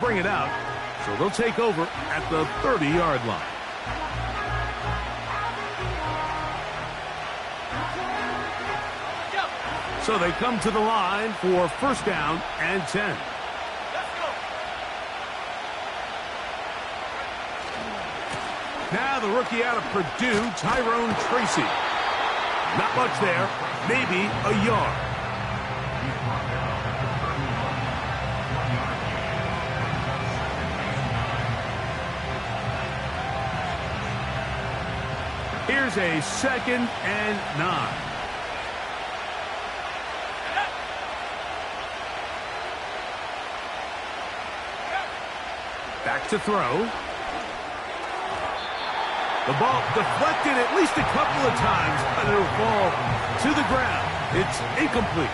bring it out, so they'll take over at the 30-yard line. So they come to the line for first down and 10. Now the rookie out of Purdue, Tyrone Tracy. Not much there, maybe a yard. Here's a 2nd and 9. Back to throw. The ball deflected at least a couple of times, but it'll fall to the ground. It's incomplete.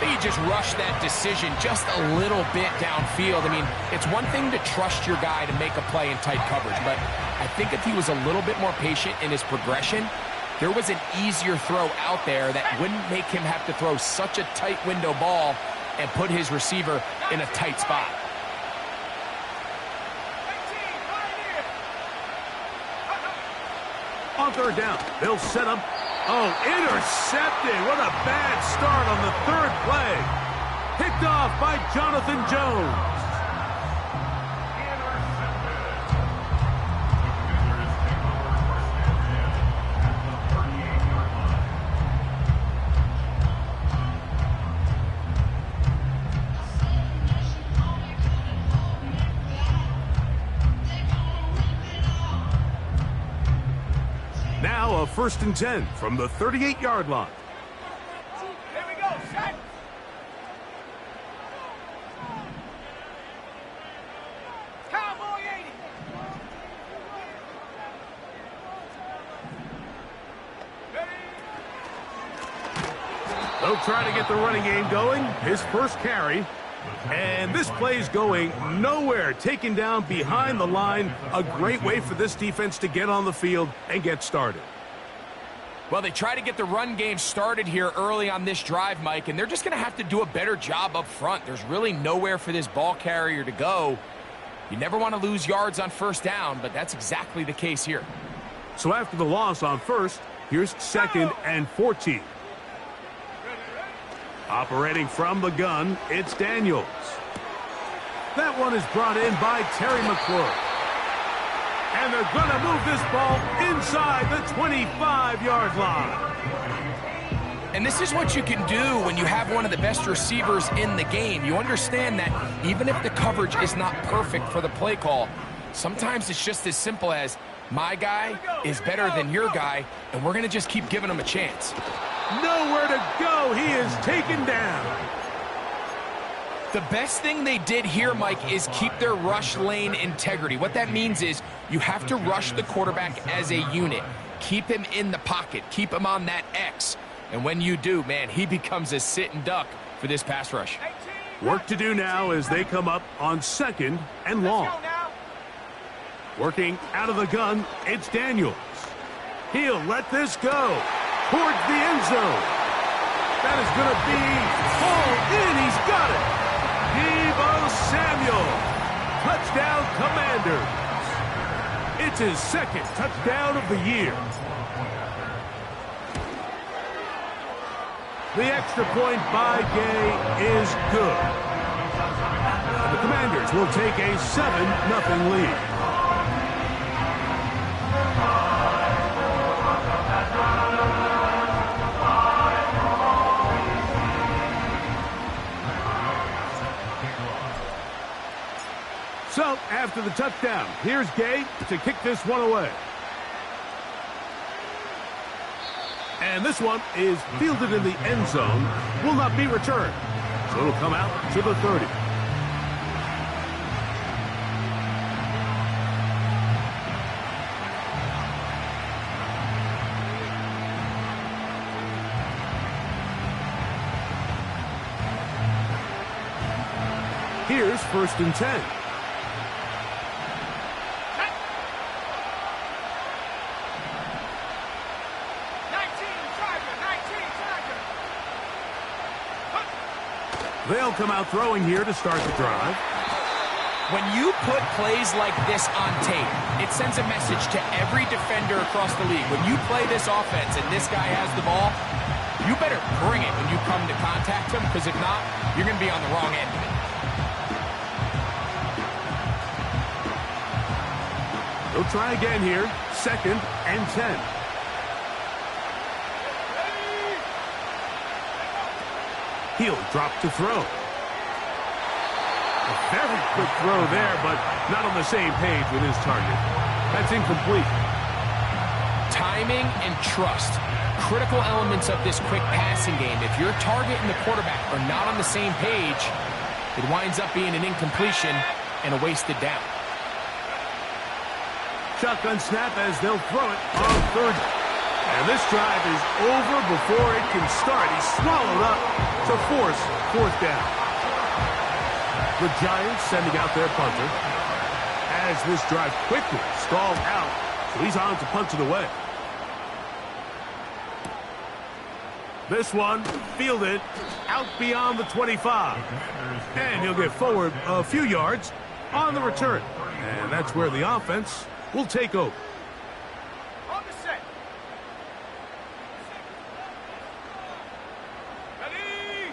He just rushed that decision just a little bit downfield. I mean, it's one thing to trust your guy to make a play in tight coverage, but I think if he was a little bit more patient in his progression, there was an easier throw out there that wouldn't make him have to throw such a tight window ball and put his receiver in a tight spot. On third down, they'll set up. Oh, intercepted. What a bad start on the 3rd play. Picked off by Jonathan Jones. Now a 1st and 10 from the 38-yard line. Here we go, set. Cowboy 80. They'll try to get the running game going. His first carry. And this play's going nowhere. Taken down behind the line. A great way for this defense to get on the field and get started. Well, they try to get the run game started here early on this drive, Mike, and they're just going to have to do a better job up front. There's really nowhere for this ball carrier to go. You never want to lose yards on first down, but that's exactly the case here. So after the loss on first, here's 2nd and 14. Operating from the gun, it's Daniels. That one is brought in by Terry McLaurin. And they're going to move this ball inside the 25-yard line. And this is what you can do when you have one of the best receivers in the game. You understand that even if the coverage is not perfect for the play call, sometimes it's just as simple as, my guy is better than your guy, and we're going to just keep giving him a chance. Nowhere to go. He is taken down. The best thing they did here, Mike, is keep their rush lane integrity. What that means is you have to rush the quarterback as a unit. Keep him in the pocket. Keep him on that X. And when you do, man, he becomes a sitting duck for this pass rush. Work to do now as they come up on 2nd and long. Working out of the gun, it's Daniels. He'll let this go towards the end zone. That is going to be hauled in. He's got it. Deebo Samuel. Touchdown, Commanders. It's his 2nd touchdown of the year. The extra point by Gay is good. The Commanders will take a 7-0 lead. So, after the touchdown, here's Gay to kick this one away. And this one is fielded in the end zone, will not be returned. So it'll come out to the 30. Here's 1st and 10. They'll come out throwing here to start the drive. When you put plays like this on tape, it sends a message to every defender across the league. When you play this offense and this guy has the ball, you better bring it when you come to contact him, because if not, you're going to be on the wrong end of it. They'll try again here. 2nd and 10. He'll drop to throw. A very quick throw there, but not on the same page with his target. That's incomplete. Timing and trust. Critical elements of this quick passing game. If your target and the quarterback are not on the same page, it winds up being an incompletion and a wasted down. Shotgun snap as they'll throw it on 3rd. And this drive is over before it can start. He's swallowed up to force 4th down. The Giants sending out their punter as this drive quickly stalled out. So he's on to punt it away. This one fielded out beyond the 25. And he'll get forward a few yards on the return. And that's where the offense will take over. On the set. Ready.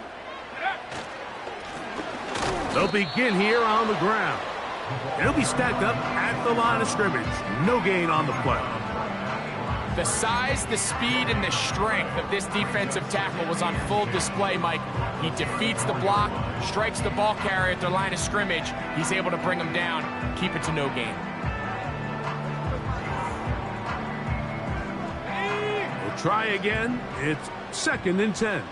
They'll begin here on the ground. It'll be stacked up at the line of scrimmage. No gain on the play. The size, the speed, and the strength of this defensive tackle was on full display, Mike. He defeats the block, strikes the ball carrier at the line of scrimmage. He's able to bring him down, keep it to no gain. We'll try again. It's 2nd and 10.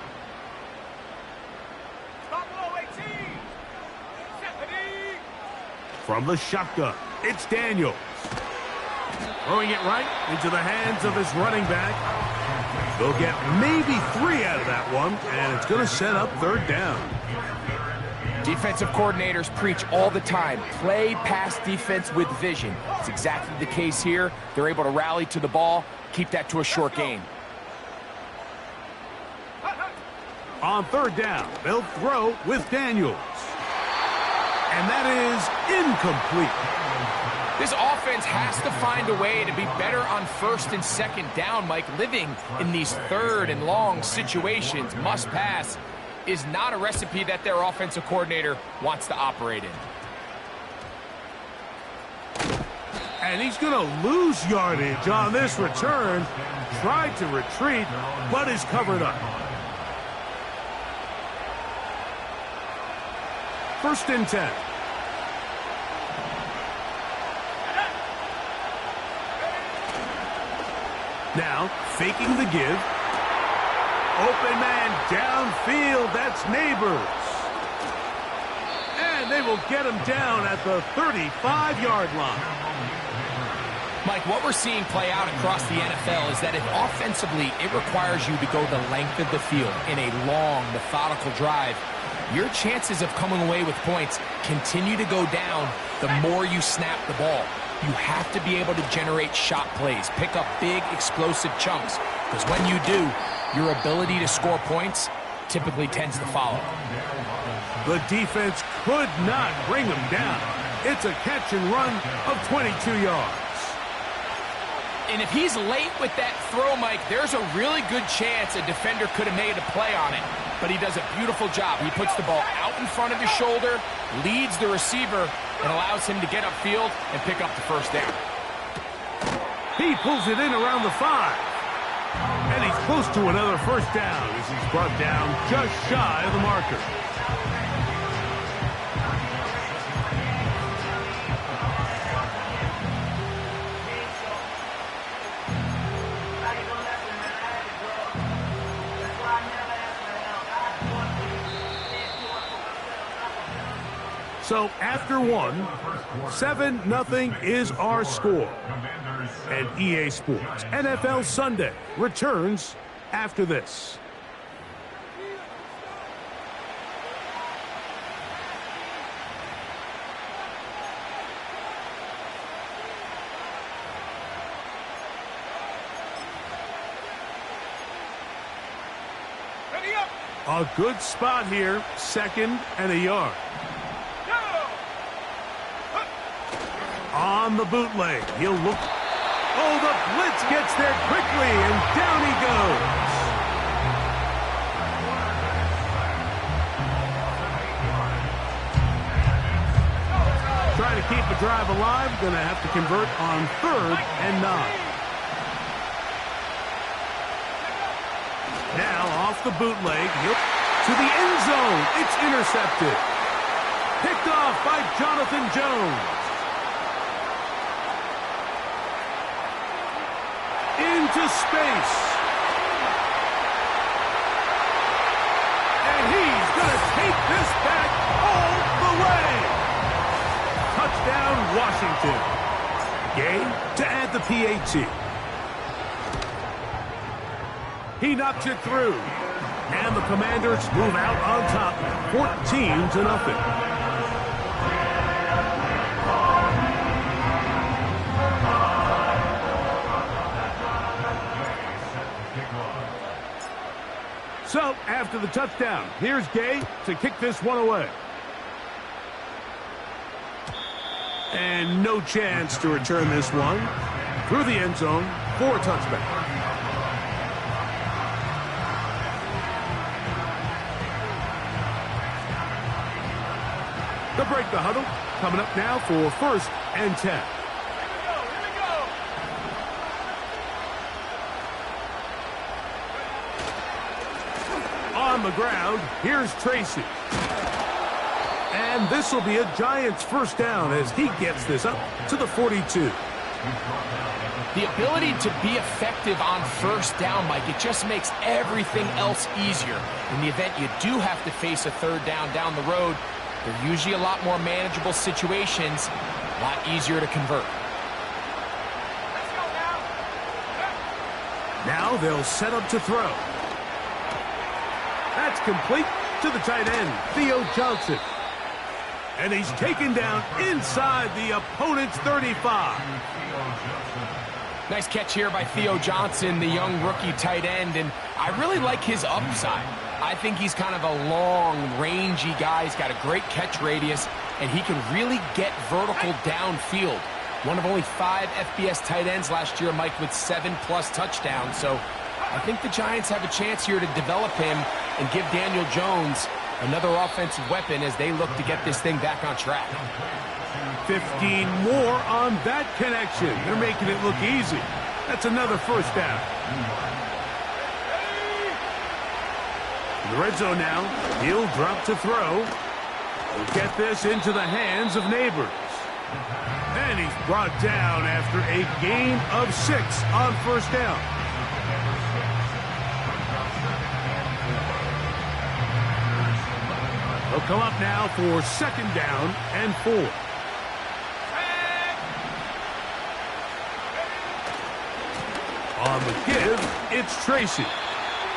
Stop below 18. Ready. From the shotgun, it's Daniels. Throwing it right into the hands of his running back. They'll get maybe 3 out of that one, and it's going to set up 3rd down. Defensive coordinators preach all the time, play pass defense with vision. It's exactly the case here. They're able to rally to the ball, keep that to a short gain. On 3rd down, they'll throw with Daniels. And that is incomplete. This offense has to find a way to be better on 1st and 2nd down, Mike. Living in these 3rd and long situations, must pass, is not a recipe that their offensive coordinator wants to operate in. And he's going to lose yardage on this return. Tried to retreat, but is covered up. 1st and 10. Now, faking the give. Open man downfield. That's Neighbors. And they will get him down at the 35-yard line. Mike, what we're seeing play out across the NFL is that if offensively it requires you to go the length of the field in a long, methodical drive, your chances of coming away with points continue to go down the more you snap the ball. You have to be able to generate shot plays, pick up big, explosive chunks, because when you do, your ability to score points typically tends to follow. The defense could not bring him down. It's a catch and run of 22 yards. And if he's late with that throw, Mike, there's a really good chance a defender could have made a play on it. But he does a beautiful job. He puts the ball out in front of his shoulder, leads the receiver, and allows him to get upfield and pick up the 1st down. He pulls it in around the 5. And he's close to another 1st down as he's brought down just shy of the marker. So after 1, 7-0 is our score. And EA Sports NFL Sunday returns after this. Ready up. A good spot here, 2nd and a yard. On the bootleg, he'll look. Oh, the blitz gets there quickly, and down he goes. Trying to keep the drive alive, going to have to convert on 3rd and 9. Now off the bootleg, to the end zone. It's intercepted. Picked off by Jonathan Jones. Into space. And he's going to take this back all the way. Touchdown, Washington. Gay to add the PAT. He knocks it through. And the Commanders move out on top, 14-0. So, after the touchdown, here's Gay to kick this one away. And no chance to return this one. Through the end zone for a touchback. They'll break the huddle. Coming up now for 1st and 10. On the ground, here's Tracy. And this will be a Giants 1st down as he gets this up to the 42. The ability to be effective on 1st down, Mike, it just makes everything else easier. In the event you do have to face a 3rd down the road, they're usually a lot more manageable situations, a lot easier to convert. Now they'll set up to throw. That's complete to the tight end, Theo Johnson. And he's taken down inside the opponent's 35. Nice catch here by Theo Johnson, the young rookie tight end, and I really like his upside. I think he's kind of a long, rangy guy. He's got a great catch radius, and he can really get vertical downfield. One of only 5 FBS tight ends last year, Mike, with 7+ touchdowns. So I think the Giants have a chance here to develop him and give Daniel Jones another offensive weapon as they look to get this thing back on track. 15 more on that connection. They're making it look easy. That's another 1st down. In the red zone now, he'll drop to throw. He'll get this into the hands of Neighbors. And he's brought down after a gain of 6 on 1st down. He'll come up now for 2nd down and 4. On the give, it's Tracy.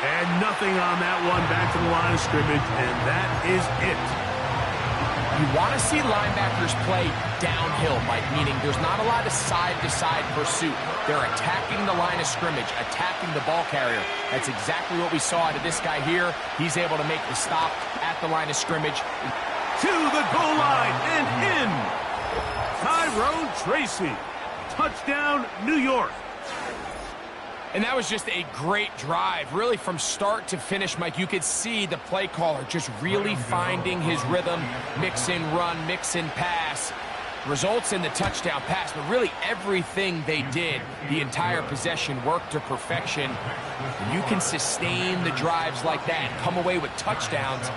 And nothing on that one, back to the line of scrimmage, and that is it. You want to see linebackers play downhill, Mike, meaning there's not a lot of side-to-side pursuit. They're attacking the line of scrimmage, attacking the ball carrier. That's exactly what we saw out of this guy here. He's able to make the stop at the line of scrimmage. To the goal line and in. Tyrone Tracy. Touchdown, New York. And that was just a great drive, really from start to finish, Mike. You could see the play caller just really finding his rhythm, mix in run, mix in pass. Results in the touchdown pass, but really everything they did, the entire possession worked to perfection. And you can sustain the drives like that and come away with touchdowns.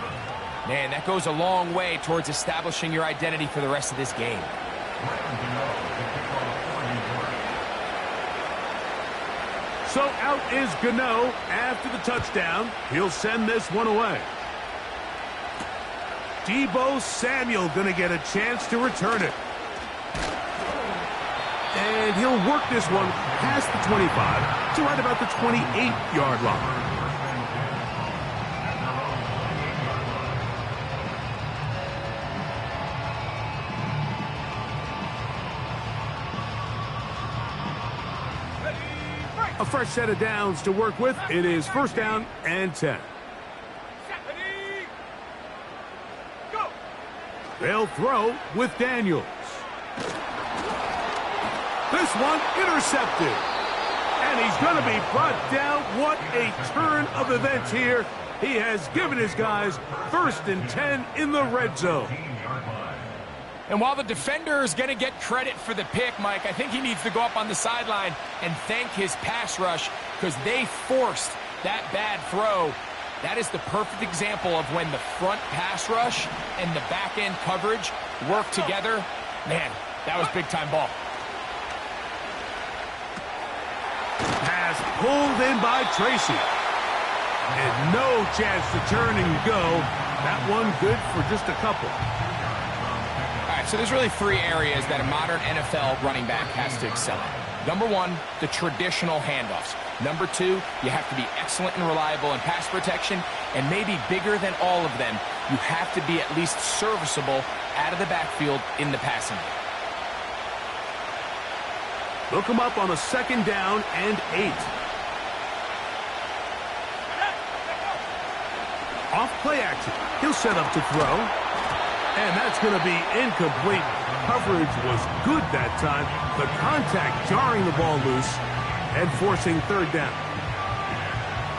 Man, that goes a long way towards establishing your identity for the rest of this game. So out is Gano after the touchdown. He'll send this one away. Deebo Samuel going to get a chance to return it. And he'll work this one past the 25 to right about the 28-yard line. A fresh set of downs to work with. It is 1st down and 10. They'll throw with Daniels. This one intercepted. And he's going to be brought down. What a turn of events here. He has given his guys 1st and 10 in the red zone. And while the defender is going to get credit for the pick, Mike, I think he needs to go up on the sideline and thank his pass rush because they forced that bad throw. That is the perfect example of when the front pass rush and the back end coverage work together. Man, that was big-time ball. Pass pulled in by Tracy. And no chance to turn and go. That one good for just a couple. All right, so there's really 3 areas that a modern NFL running back has to excel in. Number 1, the traditional handoffs. Number 2, you have to be excellent and reliable in pass protection. And maybe bigger than all of them, you have to be at least serviceable out of the backfield in the passing game. Look him up on a 2nd down and 8. Off play action. He'll set up to throw. And that's going to be incomplete. Coverage was good that time. The contact jarring the ball loose and forcing 3rd down.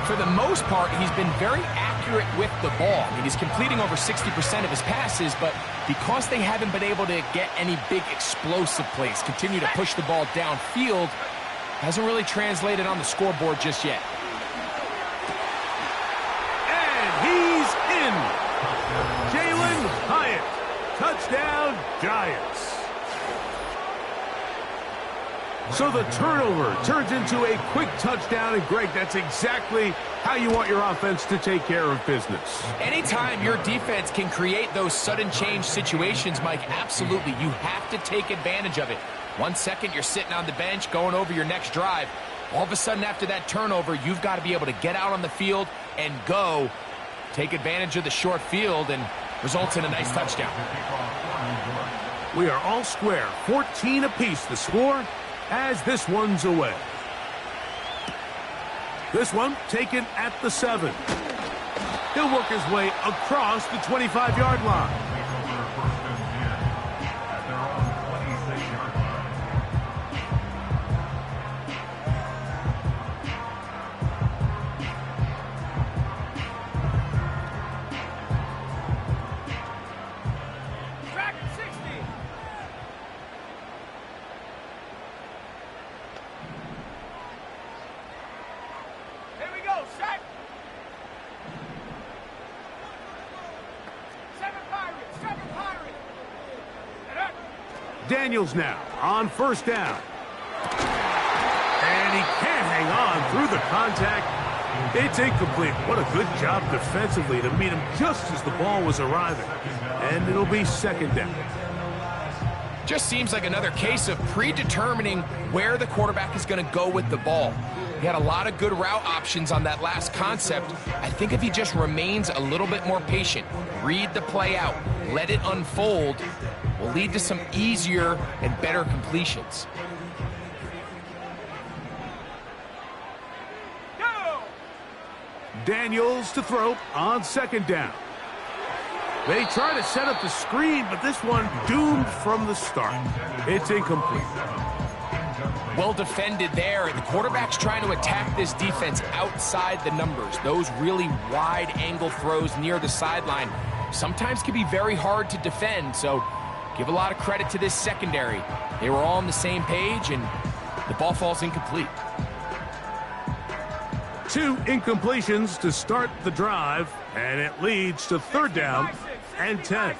For the most part, he's been very accurate with the ball. I mean, he's completing over 60% of his passes, but because they haven't been able to get any big explosive plays, continue to push the ball downfield, hasn't really translated on the scoreboard just yet. And he's in. Jalin Hyatt. Touchdown, Giants. So the turnover turns into a quick touchdown, and Greg, that's exactly how you want your offense to take care of business. Anytime your defense can create those sudden change situations, Mike, absolutely, you have to take advantage of it. 1 second, you're sitting on the bench, going over your next drive. All of a sudden, after that turnover, you've got to be able to get out on the field and go. Take advantage of the short field, and results in a nice touchdown. We are all square, 14 apiece the score, as this one's away. This one taken at the 7. He'll work his way across the 25-yard line. Daniels now on 1st down. And he can't hang on through the contact. It's incomplete. What a good job defensively to meet him just as the ball was arriving. And it'll be 2nd down. Just seems like another case of predetermining where the quarterback is going to go with the ball. He had a lot of good route options on that last concept. I think if he just remains a little bit more patient, read the play out, let it unfold, will lead to some easier and better completions. Daniels to throw on 2nd down. They try to set up the screen, but this one doomed from the start. It's incomplete. Well defended there. The quarterback's trying to attack this defense outside the numbers. Those really wide angle throws near the sideline sometimes can be very hard to defend, so give a lot of credit to this secondary. They were all on the same page, and the ball falls incomplete. 2 incompletions to start the drive, and it leads to 3rd down and 10.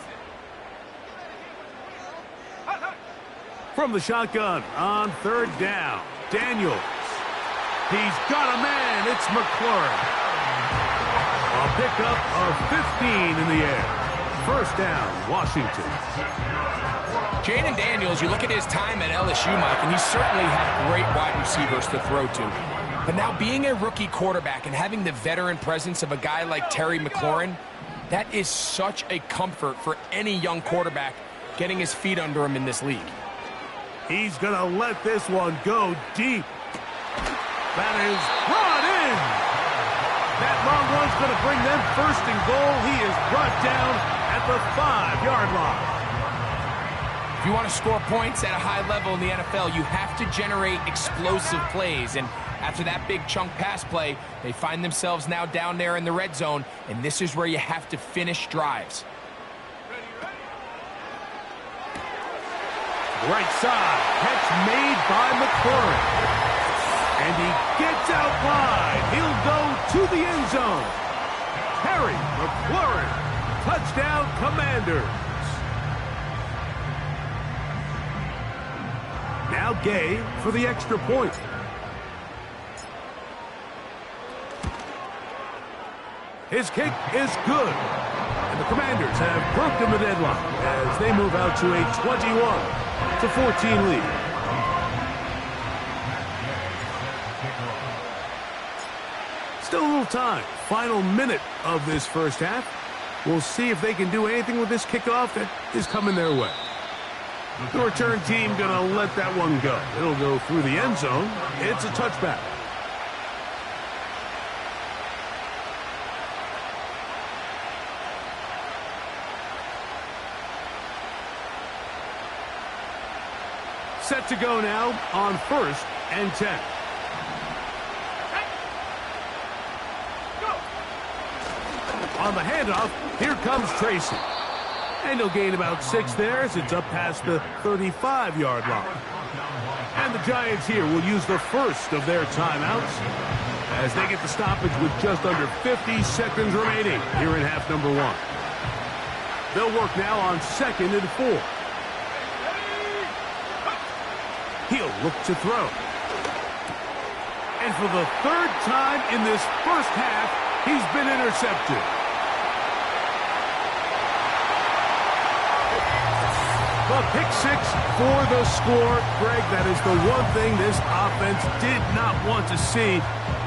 From the shotgun on 3rd down, Daniels. He's got a man. It's McLaurin. A pickup of 15 in the air. 1st down, Washington. Jayden Daniels, you look at his time at LSU, Mike, and he certainly had great wide receivers to throw to. But now being a rookie quarterback and having the veteran presence of a guy like Terry McLaurin, that is such a comfort for any young quarterback getting his feet under him in this league. He's going to let this one go deep. That is brought in. That long run's going to bring them 1st and goal. He is brought down at the 5-yard line. If you want to score points at a high level in the NFL, you have to generate explosive plays. And after that big chunk pass play, they find themselves now down there in the red zone, and this is where you have to finish drives. Right side, catch made by McLaurin. And he gets out wide. He'll go to the end zone. Terry McLaurin, touchdown Commanders. Now Gay for the extra point. His kick is good. And the Commanders have broken the deadlock as they move out to a 21-14 lead. Still a little time. Final minute of this first half. We'll see if they can do anything with this kickoff that is coming their way. The return team going to let that one go. It'll go through the end zone. It's a touchback. Set to go now on 1st and 10. On the handoff, here comes Tracy. And he'll gain about 6 there as it's up past the 35-yard line. And the Giants here will use the first of their timeouts as they get the stoppage with just under 50 seconds remaining here in half number 1. They'll work now on 2nd and 4. He'll look to throw. And for the 3rd time in this first half, he's been intercepted. The pick 6 for the score. Greg, that is the one thing this offense did not want to see,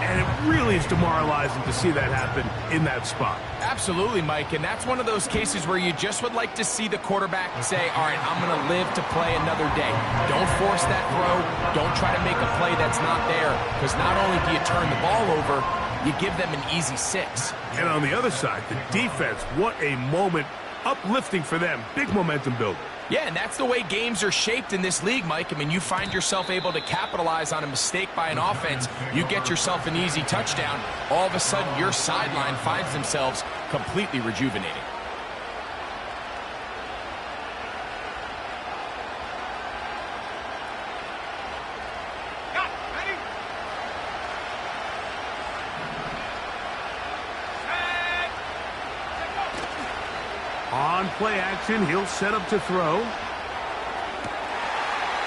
and it really is demoralizing to see that happen in that spot. Absolutely, Mike, and that's one of those cases where you just would like to see the quarterback say, all right, I'm going to live to play another day. Don't force that throw. Don't try to make a play that's not there, because not only do you turn the ball over, you give them an easy 6. And on the other side, the defense, what a moment. Uplifting for them. Big momentum builder. Yeah, and that's the way games are shaped in this league, Mike. I mean, you find yourself able to capitalize on a mistake by an offense. You get yourself an easy touchdown. All of a sudden, your sideline finds themselves completely rejuvenating. On play action, he'll set up to throw.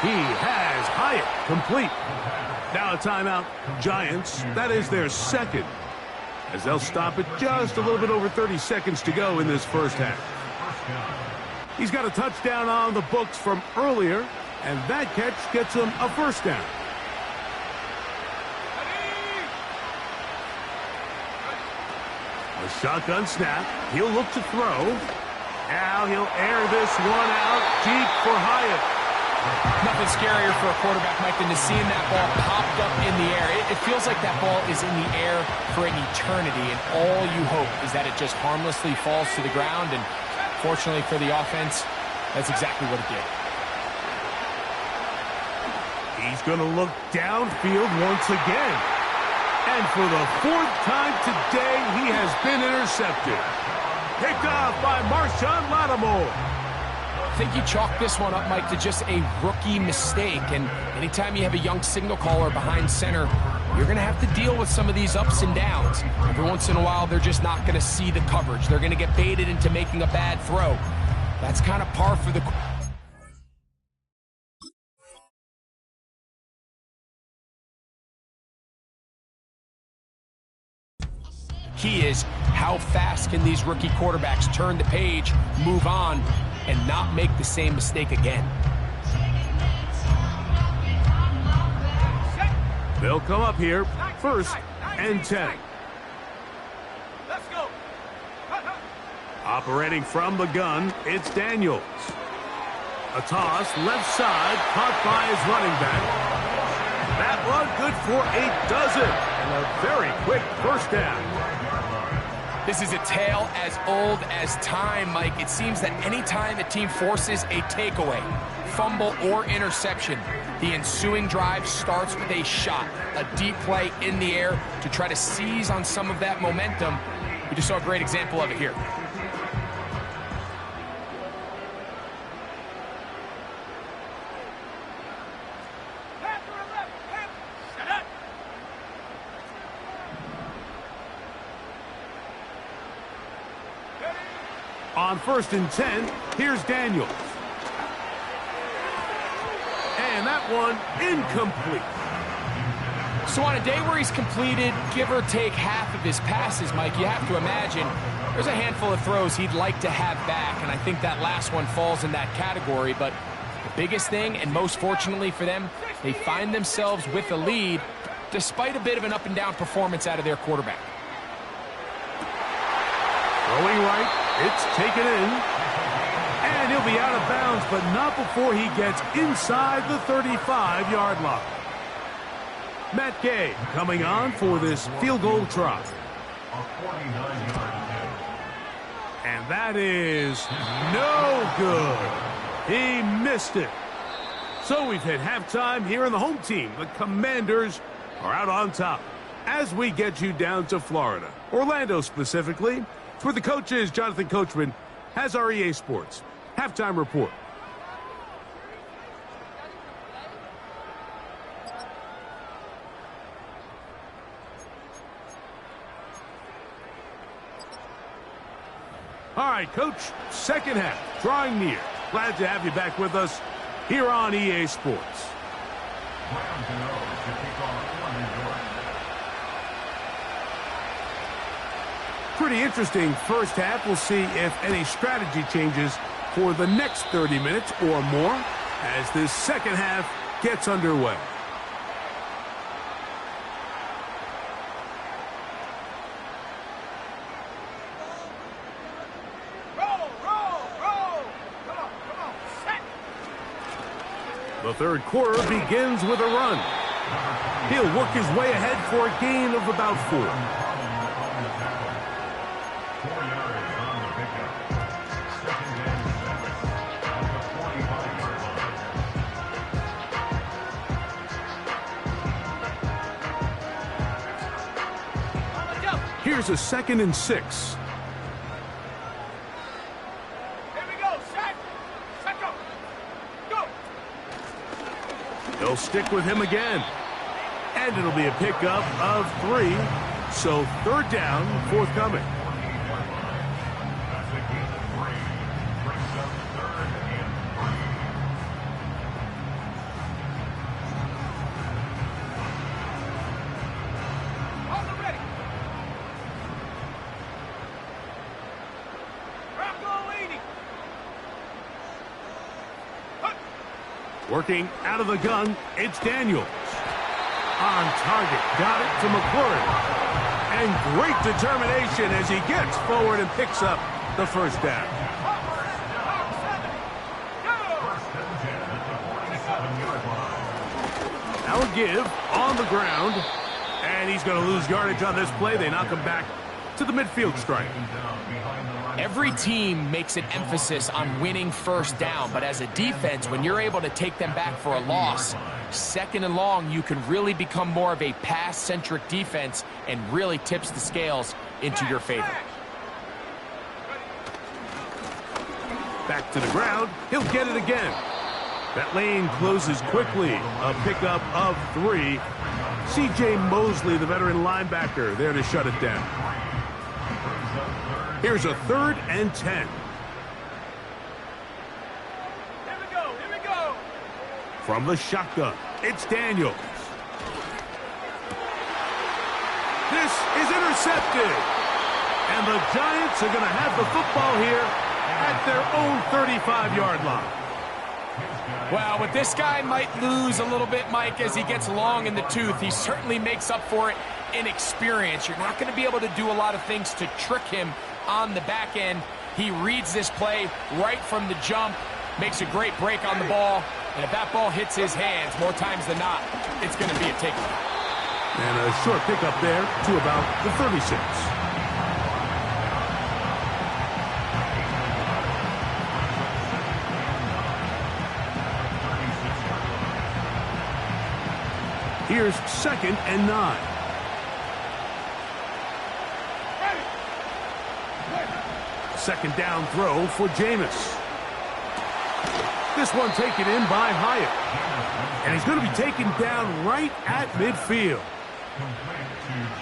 He has Hyatt complete. Now a timeout. Giants, that is their 2nd. As they'll stop it just a little bit over 30 seconds to go in this first half. He's got a touchdown on the books from earlier, and that catch gets him a 1st down. A shotgun snap. He'll look to throw. Now he'll air this one out deep for Hyatt. Nothing scarier for a quarterback, Mike, than to seeing that ball popped up in the air. It feels like that ball is in the air for an eternity, and all you hope is that it just harmlessly falls to the ground, and fortunately for the offense, that's exactly what it did. He's going to look downfield once again. And for the 4th time today, he has been intercepted. Picked off by Marshawn Lattimore. I think you chalk this one up, Mike, to just a rookie mistake. And anytime you have a young signal caller behind center, you're going to have to deal with some of these ups and downs. Every once in a while, they're just not going to see the coverage. They're going to get baited into making a bad throw. That's kind of par for the... Key is how fast can these rookie quarterbacks turn the page, move on, and not make the same mistake again. They'll come up here, 1st and 10. Let's go. Operating from the gun, it's Daniels. A toss, left side, caught by his running back. That one good for a dozen, and a very quick 1st down. This is a tale as old as time, Mike. It seems that anytime a team forces a takeaway, fumble, or interception, the ensuing drive starts with a shot, a deep play in the air to try to seize on some of that momentum. We just saw a great example of it here. On 1st and 10, here's Daniels. And that one incomplete. So on a day where he's completed, give or take half of his passes, Mike, you have to imagine there's a handful of throws he'd like to have back, and I think that last one falls in that category. But the biggest thing, and most fortunately for them, they find themselves with a lead despite a bit of an up-and-down performance out of their quarterback. Throwing right, it's taken in. And he'll be out of bounds, but not before he gets inside the 35-yard line. Matt Gay coming on for this field goal try. And that is no good. He missed it. So we've hit halftime here in the home team. The Commanders are out on top. As we get you down to Florida, Orlando specifically, for the coaches, Jonathan Coachman has our EA Sports halftime report. All right, Coach, second half, drawing near. Glad to have you back with us here on EA Sports. Pretty interesting first half. We'll see if any strategy changes for the next 30 minutes or more as this second half gets underway. The third quarter begins with a run. He'll work his way ahead for a gain of about 4. Here's a 2nd and 6. Here we go, set. Set, go. Go. They'll stick with him again. And it'll be a pickup of 3. So 3rd down, forthcoming. Working out of the gun, it's Daniels. On target, got it to McLaurin. And great determination as he gets forward and picks up the first down. Now a give on the ground. And he's going to lose yardage on this play. They knock him back to the midfield stripe. Every team makes an emphasis on winning first down, but as a defense, when you're able to take them back for a loss, 2nd and long, you can really become more of a pass-centric defense and really tips the scales into your favor. Back to the ground. He'll get it again. That lane closes quickly. A pickup of 3. C.J. Mosley, the veteran linebacker, there to shut it down. Here's a 3rd and 10. Here we go, here we go. From the shotgun, it's Daniels. This is intercepted. And the Giants are going to have the football here at their own 35-yard line. Well, but this guy might lose a little bit, Mike, as he gets long in the tooth. He certainly makes up for it in experience. You're not going to be able to do a lot of things to trick him on the back end. He reads this play right from the jump, makes a great break on the ball, and if that ball hits his hands more times than not, it's going to be a takeaway. And a short pickup there to about the 36. Here's 2nd and 9. Second down throw for Jameis. This one taken in by Hyatt. And he's going to be taken down right at midfield.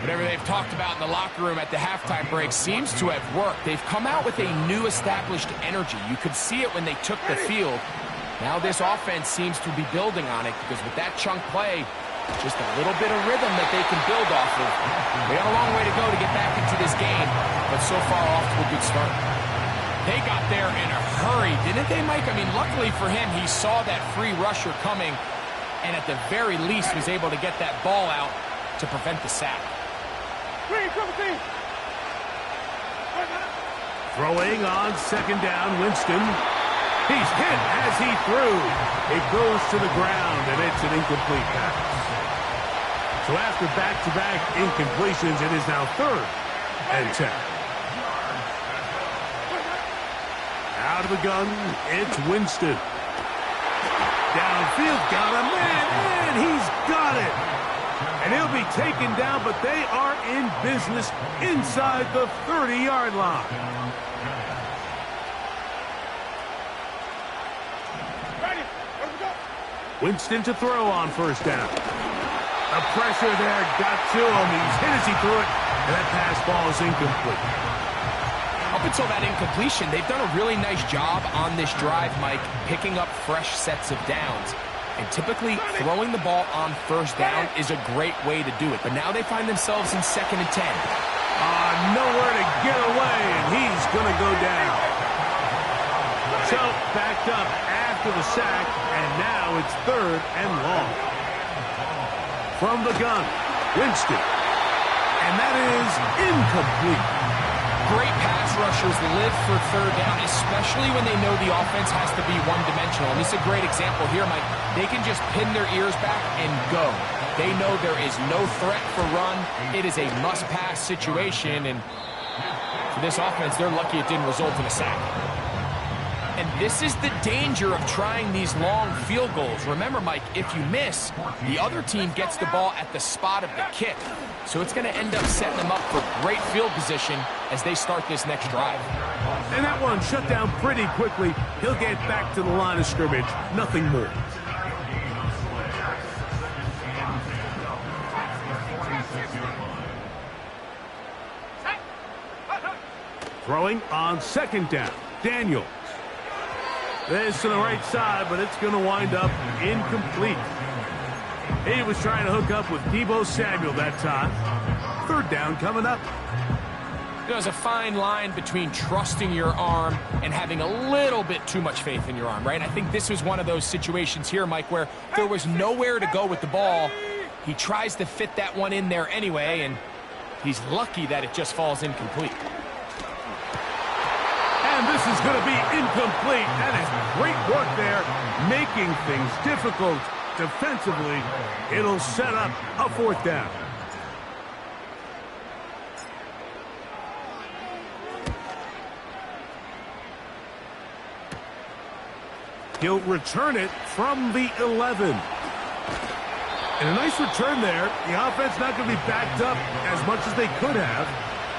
Whatever they've talked about in the locker room at the halftime break seems to have worked. They've come out with a new established energy. You could see it when they took the field. Now this offense seems to be building on it because with that chunk play, just a little bit of rhythm that they can build off of. They got a long way to go to get back into this game, but so far off to a good start. They got there in a hurry, didn't they, Mike? I mean, luckily for him, he saw that free rusher coming and at the very least was able to get that ball out to prevent the sack. Throwing on 2nd down, Winston. He's hit as he threw. It goes to the ground, and it's an incomplete pass. So after back-to-back incompletions, it is now 3rd and 10. Out of the gun, it's Winston. Downfield, got a man, and he's got it. And he'll be taken down, but they are in business inside the 30-yard line. Winston to throw on 1st down. The pressure there got to him. He's hit as he threw it, and that pass ball is incomplete. Up until that incompletion, they've done a really nice job on this drive, Mike, picking up fresh sets of downs. And typically, throwing the ball on 1st down is a great way to do it. But now they find themselves in 2nd and 10. Nowhere to get away, and he's going to go down. So, backed up after the sack, and now it's 3rd and long. From the gun, Winston. And that is incomplete. Great pass rushers live for 3rd down, especially when they know the offense has to be one-dimensional. And this is a great example here, Mike. They can just pin their ears back and go. They know there is no threat for run. It is a must-pass situation, and for this offense, they're lucky it didn't result in a sack. And this is the danger of trying these long field goals. Remember, Mike, if you miss, the other team gets the ball at the spot of the kick. So it's going to end up setting them up for great field position as they start this next drive. And that one shut down pretty quickly. He'll get back to the line of scrimmage. Nothing more. Throwing on 2nd down, Daniels. This to the right side, but it's going to wind up incomplete. He was trying to hook up with Deebo Samuel that time. 3rd down coming up. There's a fine line between trusting your arm and having a little bit too much faith in your arm, right? I think this was one of those situations here, Mike, where there was nowhere to go with the ball. He tries to fit that one in there anyway, and he's lucky that it just falls incomplete. And this is going to be incomplete. That is great work there, making things difficult defensively. It'll set up a 4th down. He'll return it from the 11. And a nice return there. The offense not going to be backed up as much as they could have.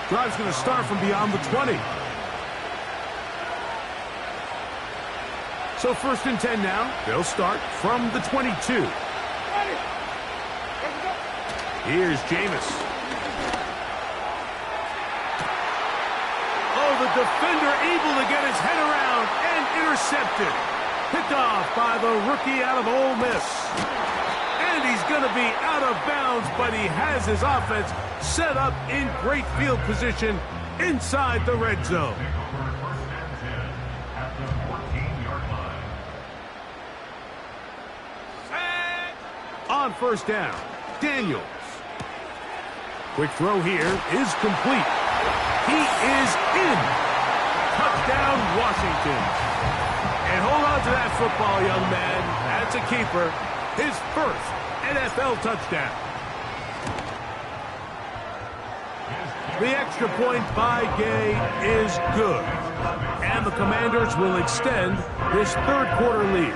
Drive's going to start from beyond the 20. So 1st and 10 now. They'll start from the 22. Here's Jameis. Oh, the defender able to get his head around and intercepted. Picked off by the rookie out of Ole Miss. And he's going to be out of bounds, but he has his offense set up in great field position inside the red zone. On 1st down, Daniels. Quick throw here is complete. He is in. Touchdown, Washington. And hold on to that football, young man. That's a keeper. His 1st NFL touchdown. The extra point by Gay is good. And the Commanders will extend this 3rd quarter lead.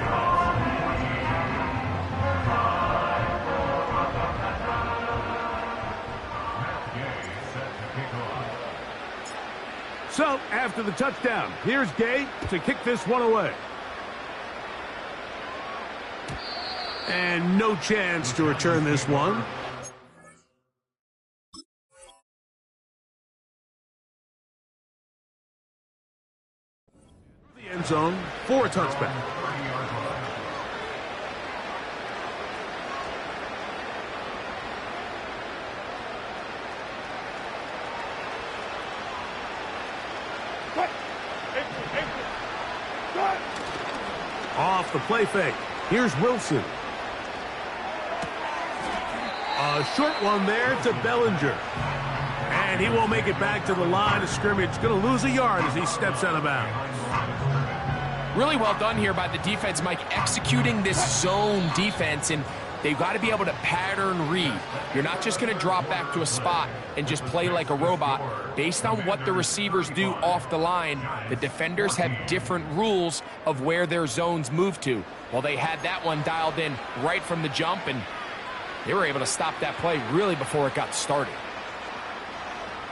So, after the touchdown, here's Gay to kick this one away. And no chance to return this one. The end zone for a touchback. Off the play fake. Here's Wilson. A short one there to Bellinger. And he won't make it back to the line of scrimmage. Going to lose a yard as he steps out of bounds. Really well done here by the defense, Mike, executing this zone defense, and they've got to be able to pattern read. You're not just going to drop back to a spot and just play like a robot. Based on what the receivers do off the line, the defenders have different rules of where their zones move to. Well, they had that one dialed in right from the jump, and they were able to stop that play really before it got started.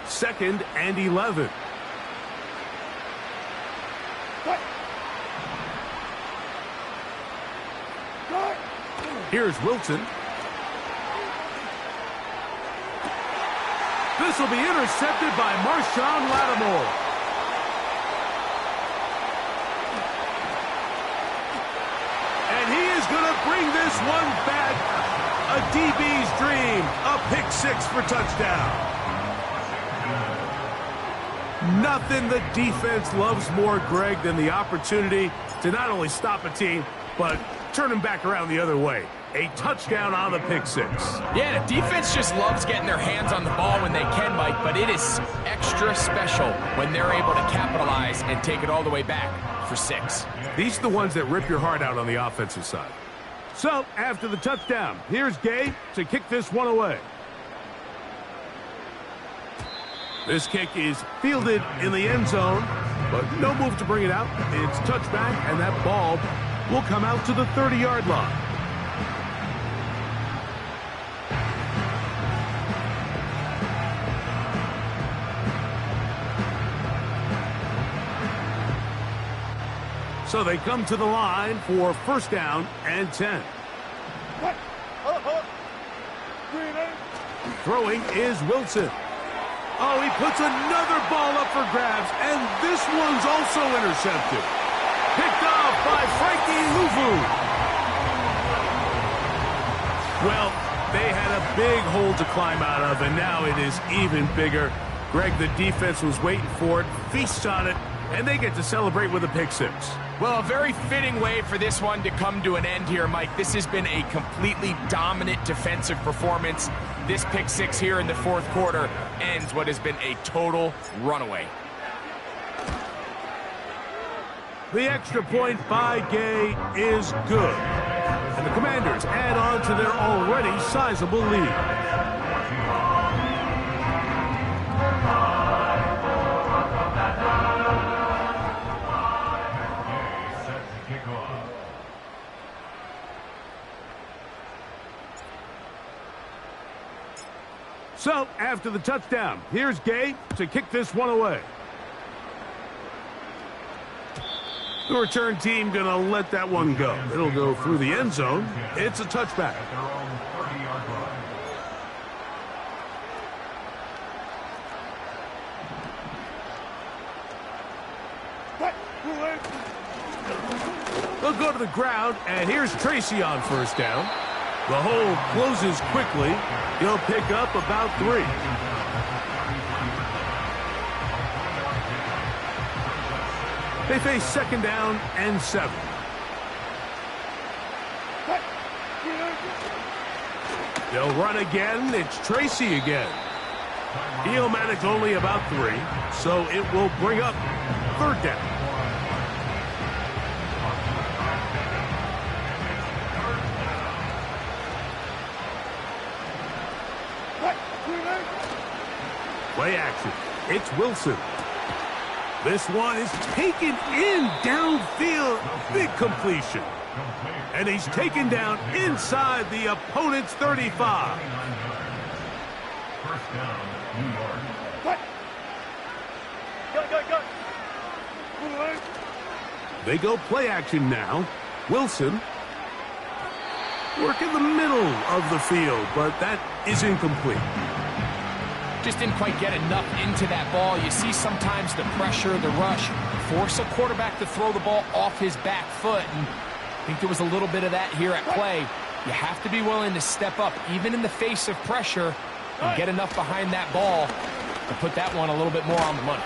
2nd and 11. Here's Wilson. This will be intercepted by Marshawn Lattimore. And he is going to bring this one back. A DB's dream. A pick six for touchdown. Nothing the defense loves more, Greg, than the opportunity to not only stop a team, but turn them back around the other way. A touchdown on the pick six. Yeah, the defense just loves getting their hands on the ball when they can, Mike, but it is extra special when they're able to capitalize and take it all the way back for 6. These are the ones that rip your heart out on the offensive side. So, after the touchdown, here's Gay to kick this one away. This kick is fielded in the end zone, but no move to bring it out. It's touchback, and that ball will come out to the 30-yard line. So they come to the line for 1st down and 10. Throwing is Wilson. Oh, he puts another ball up for grabs, and this one's also intercepted. Picked off by Frankie Luvu. Well, they had a big hole to climb out of, and now it is even bigger. Greg, the defense was waiting for it, feasts on it, and they get to celebrate with a pick six. Well, a very fitting way for this one to come to an end here, Mike. This has been a completely dominant defensive performance. This pick six here in the 4th quarter ends what has been a total runaway. The extra point by Gay is good. And the Commanders add on to their already sizable lead. So, after the touchdown, here's Gay to kick this one away. The return team going to let that one go. It'll go through the end zone. It's a touchback. They'll go to the ground, and here's Tracy on 1st down. The hole closes quickly. He'll pick up about 3. They face 2nd down and 7. They'll run again. It's Tracy again. He'll manage only about 3, so it will bring up 3rd down. Play action. It's Wilson. This one is taken in downfield. Big completion. And he's taken down inside the opponent's 35. Go, go, go. They go play action now. Wilson. Work in the middle of the field, but that is incomplete. Just didn't quite get enough into that ball. You see sometimes the pressure, the rush, force a quarterback to throw the ball off his back foot. And I think there was a little bit of that here at play. You have to be willing to step up, even in the face of pressure, and get enough behind that ball to put that one a little bit more on the money.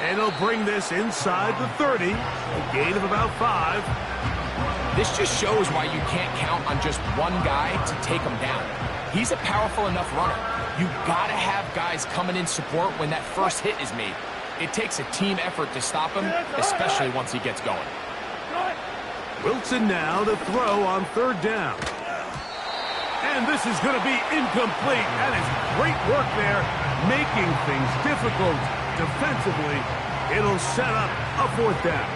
And he'll bring this inside the 30, a gain of about 5. This just shows why you can't count on just one guy to take him down. He's a powerful enough runner. You gotta have guys coming in support when that first hit is made. It takes a team effort to stop him, especially once he gets going. Wilson now to throw on 3rd down. And this is going to be incomplete. That is great work there, making things difficult defensively. It'll set up a 4th down.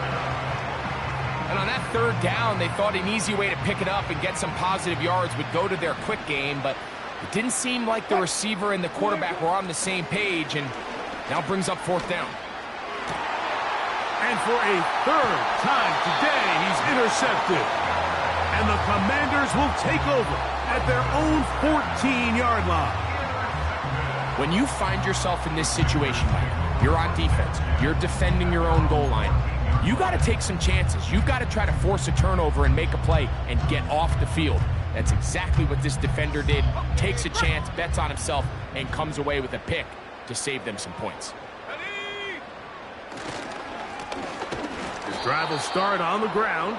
And on that 3rd down, they thought an easy way to pick it up and get some positive yards would go to their quick game, but it didn't seem like the receiver and the quarterback were on the same page, and now brings up 4th down. And for a 3rd time today, he's intercepted. And the Commanders will take over at their own 14-yard line. When you find yourself in this situation, you're on defense, you're defending your own goal line, you got to take some chances. You've got to try to force a turnover and make a play and get off the field. That's exactly what this defender did. Takes a chance, bets on himself, and comes away with a pick to save them some points. His drive will start on the ground.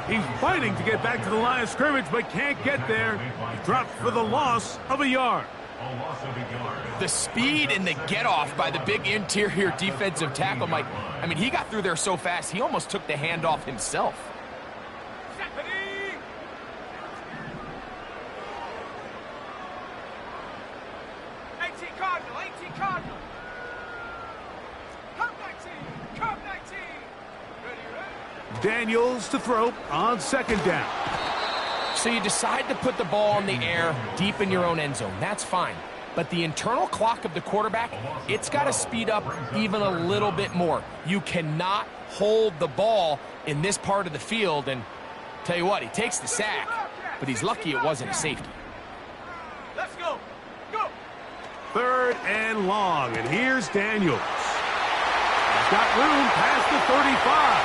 He's fighting to get back to the line of scrimmage, but can't get there. He dropped for the loss of a yard. The speed and the get-off by the big interior defensive tackle, Mike. I mean, he got through there so fast, he almost took the handoff himself. 18 Cardinal, 18 Cardinal. Come 19, come 19. Ready. Daniels to throw on 2nd down. So you decide to put the ball in the air deep in your own end zone. That's fine. But the internal clock of the quarterback, it's got to speed up even a little bit more. You cannot hold the ball in this part of the field. And tell you what, he takes the sack, but he's lucky it wasn't a safety. Let's go. Go. 3rd and long, and here's Daniels. He's got room past the 35.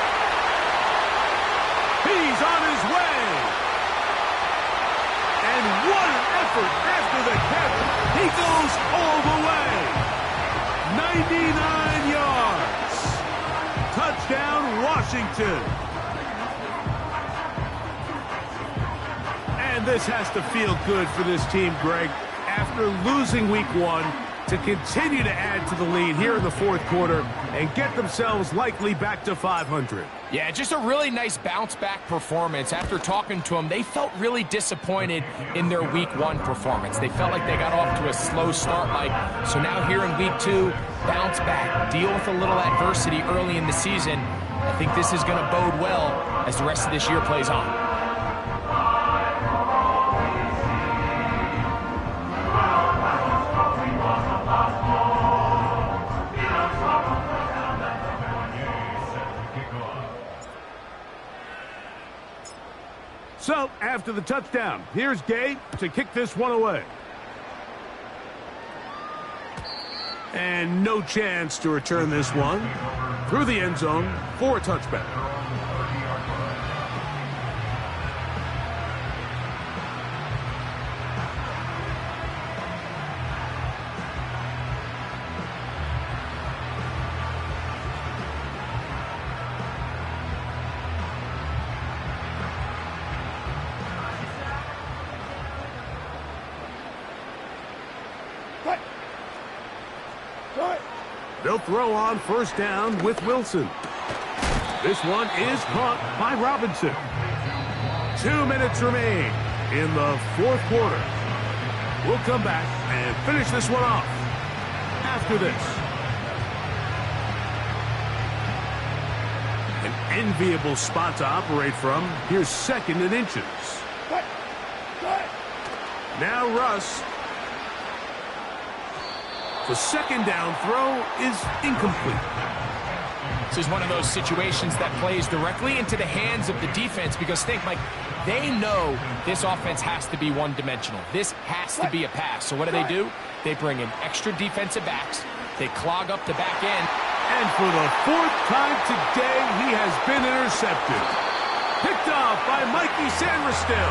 He's on his way. And what an effort after the catch. He goes all the way. 99 yards. Touchdown, Washington. And this has to feel good for this team, Greg. After losing week 1, to continue to add to the lead here in the 4th quarter and get themselves likely back to 500. Yeah, just a really nice bounce-back performance. After talking to them, they felt really disappointed in their week 1 performance. They felt like they got off to a slow start, Mike. So now here in week 2, bounce back, deal with a little adversity early in the season. I think this is going to bode well as the rest of this year plays on. So, after the touchdown, here's Gay to kick this one away. And no chance to return this one through the end zone for a touchback. They'll throw on 1st down with Wilson. This one is caught by Robinson. 2 minutes remain in the 4th quarter. We'll come back and finish this one off after this. An enviable spot to operate from. Here's 2nd and inches. Now Russ. The 2nd down throw is incomplete. This is one of those situations that plays directly into the hands of the defense because think, Mike, they know this offense has to be one-dimensional. This has to be a pass. So what do? They bring in extra defensive backs. They clog up the back end. And for the 4th time today, he has been intercepted. Picked off by Mikey Sandristil.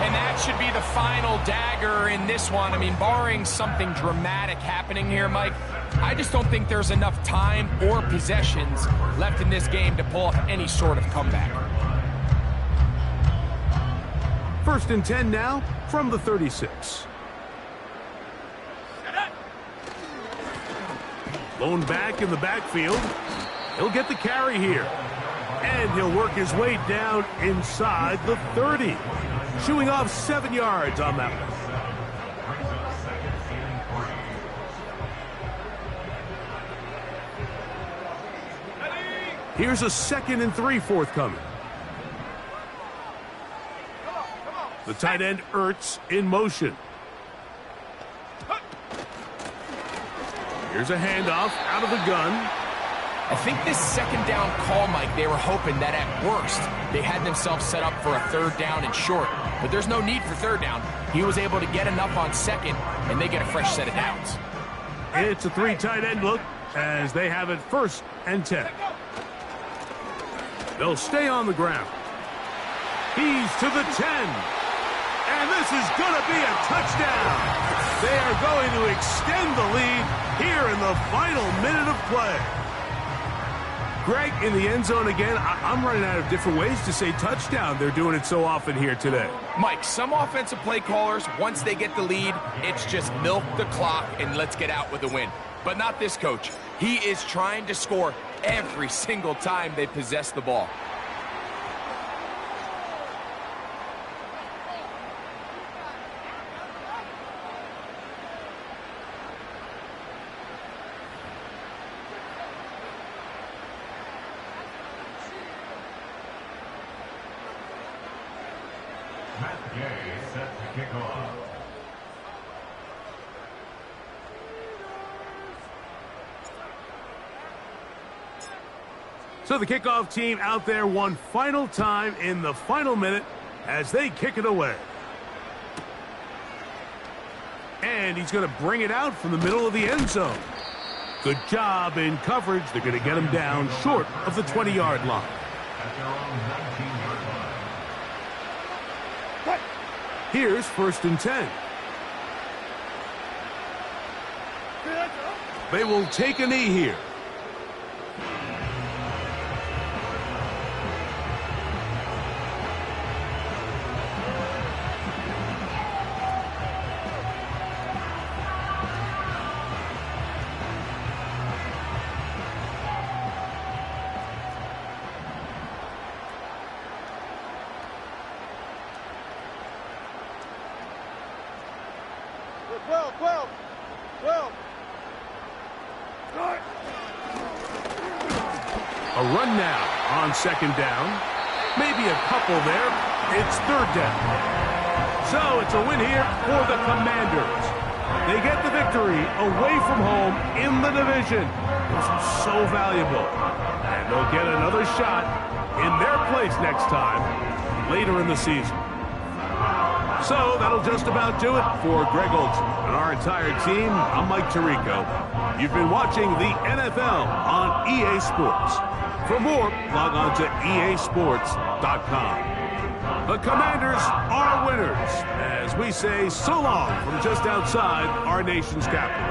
And that should be the final dagger in this one. I mean, barring something dramatic happening here, Mike, I just don't think there's enough time or possessions left in this game to pull off any sort of comeback. 1st and 10 now from the 36. Lone back in the backfield. He'll get the carry here. And he'll work his way down inside the 30. Shooing off 7 yards on that one. Here's a 2nd and 3 forthcoming. The tight end Ertz in motion. Here's a handoff out of the gun. I think this 2nd down call, Mike, they were hoping that at worst they had themselves set up for a 3rd down and short. But there's no need for 3rd down. He was able to get enough on 2nd, and they get a fresh set of downs. It's a 3 tight end look as they have it 1st and 10. They'll stay on the ground. He's to the 10. And this is going to be a touchdown. They are going to extend the lead here in the final minute of play. Greg, in the end zone again, I'm running out of different ways to say touchdown. They're doing it so often here today. Mike, some offensive play callers, once they get the lead, it's just milk the clock and let's get out with a win. But not this coach. He is trying to score every single time they possess the ball. So the kickoff team out there one final time in the final minute as they kick it away. And he's going to bring it out from the middle of the end zone. Good job in coverage. They're going to get him down short of the 20-yard line. Here's 1st and 10. They will take a knee here. A run now on 2nd down. Maybe a couple there. It's 3rd down. So it's a win here for the Commanders. They get the victory away from home in the division. This is so valuable. And they'll get another shot in their place next time later in the season. So that'll just about do it for Greg Olsen and our entire team. I'm Mike Tirico. You've been watching the NFL on EA Sports. For more, log on to easports.com. The Commanders are winners as we say so long from just outside our nation's capital.